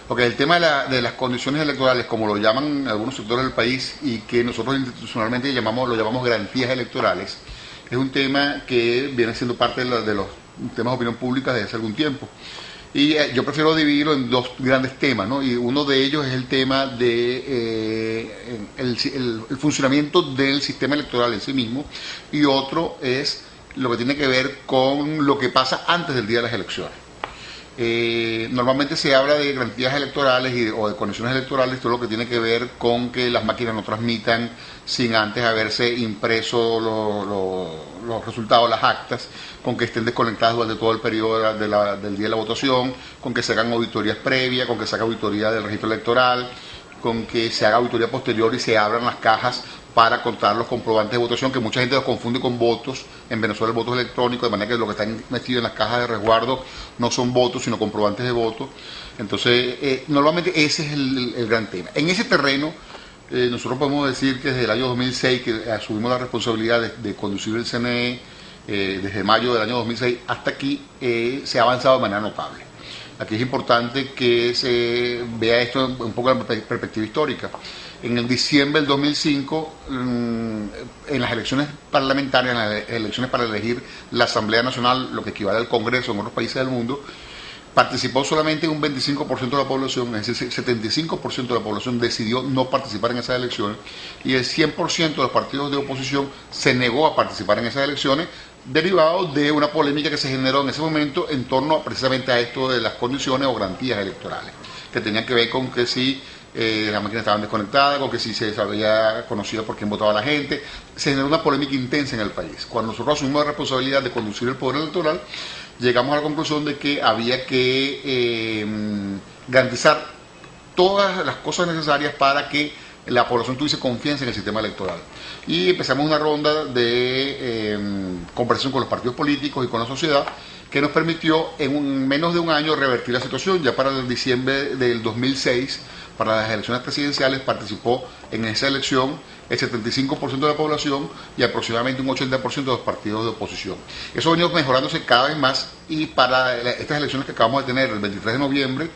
Porque el tema de las condiciones electorales, como lo llaman algunos sectores del país y que nosotros institucionalmente lo llamamos garantías electorales, es un tema que viene siendo parte de los temas de opinión pública desde hace algún tiempo. Y yo prefiero dividirlo en dos grandes temas, ¿no? Y uno de ellos es el tema de el funcionamiento del sistema electoral en sí mismo, y otro es lo que tiene que ver con lo que pasa antes del día de las elecciones. Normalmente se habla de garantías electorales o de condiciones electorales, todo lo que tiene que ver con que las máquinas no transmitan sin antes haberse impreso los resultados, las actas, con que estén desconectadas durante todo el periodo del día de la votación, con que se hagan auditorías previas, con que se haga auditoría del registro electoral, con que se haga auditoría posterior y se abran las cajas para contar los comprobantes de votación, que mucha gente los confunde con votos. En Venezuela el voto es electrónico, de manera que lo que está metido en las cajas de resguardo no son votos, sino comprobantes de voto. Entonces, normalmente ese es el gran tema. En ese terreno, nosotros podemos decir que desde el año 2006, que asumimos la responsabilidad de conducir el CNE, desde mayo del año 2006 hasta aquí, se ha avanzado de manera notable. Aquí es importante que se vea esto un poco en perspectiva histórica. En el diciembre del 2005, en las elecciones parlamentarias, en las elecciones para elegir la Asamblea Nacional, lo que equivale al Congreso en otros países del mundo, participó solamente un 25% de la población, es decir, 75% de la población decidió no participar en esas elecciones, y el 100% de los partidos de oposición se negó a participar en esas elecciones, derivado de una polémica que se generó en ese momento en torno precisamente a esto de las condiciones o garantías electorales, que tenían que ver con que si las máquinas estaban desconectadas, con que si se había conocido por quién votaba la gente. Se generó una polémica intensa en el país. Cuando nosotros asumimos la responsabilidad de conducir el poder electoral, llegamos a la conclusión de que había que garantizar todas las cosas necesarias para que la población tuviese confianza en el sistema electoral. Y empezamos una ronda de conversación con los partidos políticos y con la sociedad, que nos permitió en menos de un año revertir la situación. Ya para el diciembre del 2006, para las elecciones presidenciales, participó en esa elección el 75% de la población y aproximadamente un 80% de los partidos de oposición. Eso ha venido mejorándose cada vez más, y para estas elecciones que acabamos de tener el 23 de noviembre,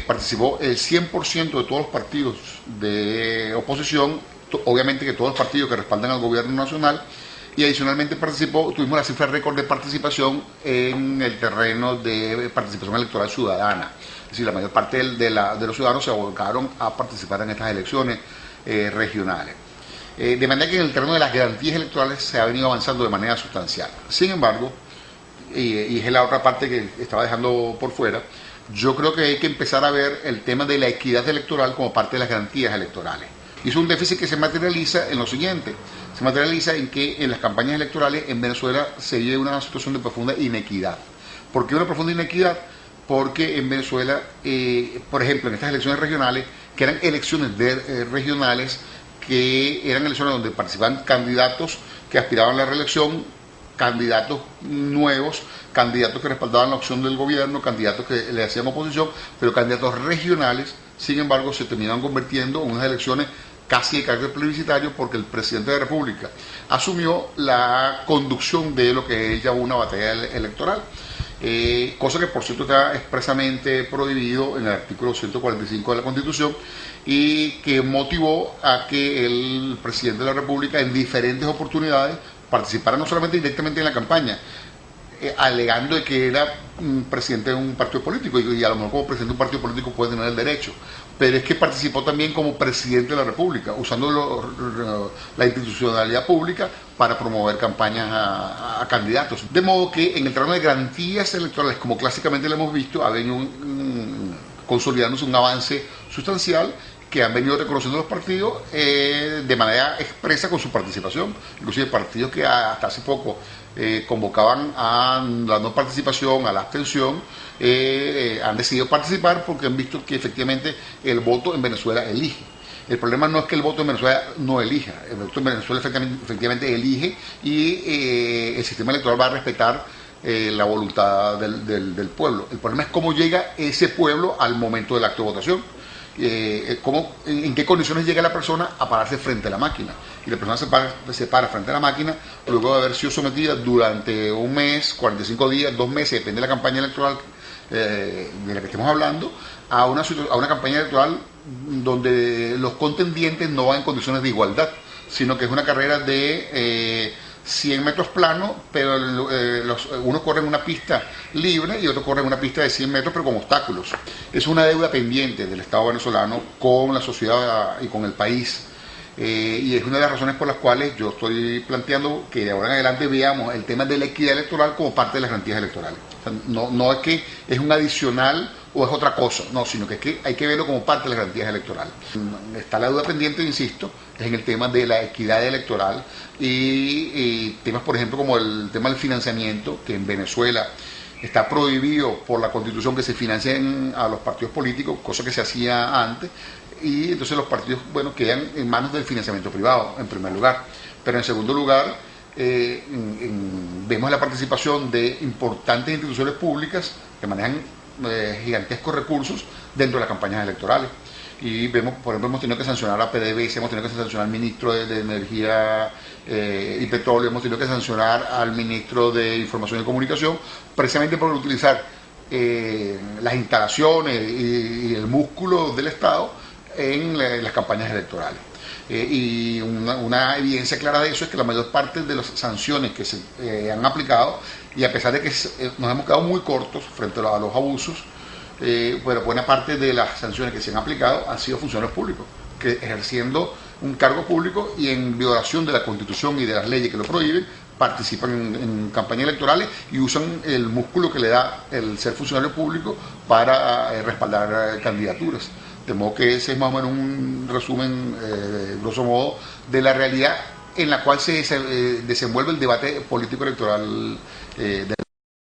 participó el 100% de todos los partidos de oposición, obviamente que todos los partidos que respaldan al gobierno nacional, y adicionalmente tuvimos la cifra récord de participación en el terreno de participación electoral ciudadana. Es decir, la mayor parte de los ciudadanos se abocaron a participar en estas elecciones regionales. De manera que en el terreno de las garantías electorales se ha venido avanzando de manera sustancial. Sin embargo, y es la otra parte que estaba dejando por fuera, yo creo que hay que empezar a ver el tema de la equidad electoral como parte de las garantías electorales. Y es un déficit que se materializa en lo siguiente: se materializa en que en las campañas electorales en Venezuela se vive una situación de profunda inequidad. ¿Por qué una profunda inequidad? Porque en Venezuela, por ejemplo, en estas elecciones regionales, que eran elecciones regionales, que eran elecciones donde participaban candidatos que aspiraban a la reelección, candidatos nuevos, candidatos que respaldaban la opción del gobierno, candidatos que le hacían oposición, pero candidatos regionales, sin embargo, se terminaban convirtiendo en unas elecciones casi de carácter plebiscitario, porque el presidente de la República asumió la conducción de lo que es ya una batalla electoral. Cosa que por cierto está expresamente prohibido en el artículo 145 de la Constitución, y que motivó a que el presidente de la República en diferentes oportunidades participara no solamente directamente en la campaña, alegando de que era presidente de un partido político, y a lo mejor como presidente de un partido político puede tener el derecho, pero es que participó también como presidente de la República, usando la institucionalidad pública para promover campañas a candidatos. De modo que en el terreno de garantías electorales, como clásicamente lo hemos visto, ha venido consolidándose un avance sustancial que han venido reconociendo los partidos de manera expresa con su participación. Inclusive partidos que hasta hace poco convocaban a la no participación, a la abstención, han decidido participar porque han visto que efectivamente el voto en Venezuela elige. El problema no es que el voto en Venezuela no elija, el voto en Venezuela efectivamente elige, y el sistema electoral va a respetar la voluntad del pueblo. El problema es cómo llega ese pueblo al momento del acto de votación. en qué condiciones llega la persona a pararse frente a la máquina. Y la persona se para frente a la máquina luego de haber sido sometida durante un mes, 45 días, 2 meses, depende de la campaña electoral de la que estemos hablando, a una campaña electoral donde los contendientes no van en condiciones de igualdad, sino que es una carrera de 100 metros plano, pero unos corren una pista libre y otros corren una pista de 100 metros, pero con obstáculos. Es una deuda pendiente del Estado venezolano con la sociedad y con el país. Y es una de las razones por las cuales yo estoy planteando que de ahora en adelante veamos el tema de la equidad electoral como parte de las garantías electorales. O sea, no es que es un adicional o es otra cosa, no, sino que es que hay que verlo como parte de las garantías electorales. Está la duda pendiente, insisto, es en el tema de la equidad electoral y temas, por ejemplo, como el tema del financiamiento, que en Venezuela está prohibido por la Constitución que se financien a los partidos políticos, cosa que se hacía antes, y entonces los partidos, bueno, quedan en manos del financiamiento privado, en primer lugar. Pero en segundo lugar, vemos la participación de importantes instituciones públicas que manejan gigantescos recursos dentro de las campañas electorales. Y vemos, por ejemplo, hemos tenido que sancionar a PDVSA, hemos tenido que sancionar al ministro de Energía y Petróleo, hemos tenido que sancionar al ministro de Información y Comunicación, precisamente por utilizar las instalaciones y el músculo del Estado en las campañas electorales. Y una evidencia clara de eso es que la mayor parte de las sanciones que se han aplicado, y a pesar de que nos hemos quedado muy cortos frente a los abusos, pero buena parte de las sanciones que se han aplicado han sido funcionarios públicos, que ejerciendo un cargo público y en violación de la Constitución y de las leyes que lo prohíben, participan en campañas electorales y usan el músculo que le da el ser funcionario público para respaldar candidaturas. De modo que ese es más o menos un resumen, grosso modo, de la realidad en la cual se desenvuelve el debate político electoral de